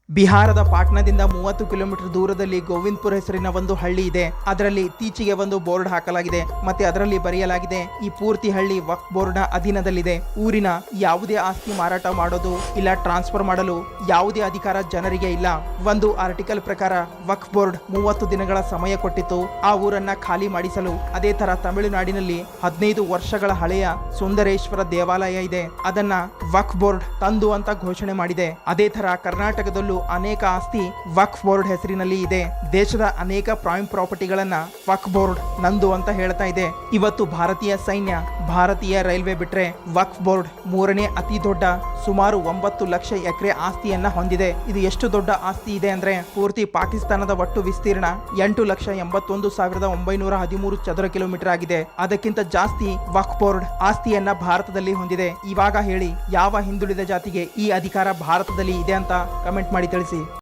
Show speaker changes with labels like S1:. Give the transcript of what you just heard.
S1: ಬಿಹಾರದ ಪಾಟ್ನಾದಿಂದ 30 ಕಿಲೋಮೀಟರ್ ದೂರದಲ್ಲಿ ಗೋವಿಂದ್ಪುರ ಹೆಸರಿನ ಒಂದು ಹಳ್ಳಿ ಇದೆ. ಅದರಲ್ಲಿ ಇತ್ತೀಚೆಗೆ ಒಂದು ಬೋರ್ಡ್ ಹಾಕಲಾಗಿದೆ. ಮತ್ತೆ ಅದರಲ್ಲಿ ಬರೆಯಲಾಗಿದೆ, ಈ ಪೂರ್ತಿ ಹಳ್ಳಿ ವಕ್ಫ್ ಬೋರ್ಡ್ ನ ಅಧೀನದಲ್ಲಿದೆ. ಊರಿನ ಯಾವುದೇ ಆಸ್ತಿ ಮಾರಾಟ ಮಾಡೋದು ಇಲ್ಲ ಟ್ರಾನ್ಸ್ಫರ್ ಮಾಡಲು ಯಾವುದೇ ಅಧಿಕಾರ ಜನರಿಗೆ ಇಲ್ಲ. ಒಂದು ಆರ್ಟಿಕಲ್ ಪ್ರಕಾರ ವಕ್ಫ್ ಬೋರ್ಡ್ 30 ದಿನಗಳ ಸಮಯ ಕೊಟ್ಟಿತ್ತು ಆ ಊರನ್ನ ಖಾಲಿ ಮಾಡಿಸಲು. ಅದೇ ತರ ತಮಿಳುನಾಡಿನಲ್ಲಿ 15 ವರ್ಷಗಳ ಹಳೆಯ ಸುಂದರೇಶ್ವರ ದೇವಾಲಯ ಇದೆ, ಅದನ್ನ ವಕ್ಫ್ ಬೋರ್ಡ್ ತಂದು ಅಂತ ಘೋಷಣೆ ಮಾಡಿದೆ. ಅದೇ ತರ ಕರ್ನಾಟಕದಲ್ಲೂ ಅನೇಕ ಆಸ್ತಿ ವಕ್ಫ್ ಬೋರ್ಡ್ ಹೆಸರಿನಲ್ಲಿ ಇದೆ. ದೇಶದ ಅನೇಕ ಪ್ರೈಮ್ ಪ್ರಾಪರ್ಟಿಗಳನ್ನ ವಕ್ಫ್ ಬೋರ್ಡ್ ನಂದು ಅಂತ ಹೇಳ್ತಾ ಇದೆ. ಇವತ್ತು ಭಾರತೀಯ ಸೈನ್ಯ, ಭಾರತೀಯ ರೈಲ್ವೆ ಬಿಟ್ರೆ ವಕ್ಫ್ ಬೋರ್ಡ್ ಮೂರನೇ ಅತಿ ದೊಡ್ಡ, ಸುಮಾರು 9 ಲಕ್ಷ ಎಕರೆ ಆಸ್ತಿಯನ್ನ ಹೊಂದಿದೆ. ಇದು ಎಷ್ಟು ದೊಡ್ಡ ಆಸ್ತಿ ಇದೆ ಅಂದ್ರೆ ಪೂರ್ತಿ ಪಾಕಿಸ್ತಾನದ ಒಟ್ಟು ವಿಸ್ತೀರ್ಣ 8,81,913 ಚದರ ಕಿಲೋಮೀಟರ್ ಆಗಿದೆ. ಅದಕ್ಕಿಂತ ಜಾಸ್ತಿ ವಕ್ಫ್ ಬೋರ್ಡ್ ಆಸ್ತಿಯನ್ನ ಭಾರತದಲ್ಲಿ ಹೊಂದಿದೆ. ಇವಾಗ ಹೇಳಿ, ಯಾವ ಹಿಂದುಳಿದ ಜಾತಿಗೆ ಈ ಅಧಿಕಾರ ಭಾರತದಲ್ಲಿ ಇದೆ ಅಂತ ಕಮೆಂಟ್ ಮಾಡಿ ತಿಳಿಸಿ.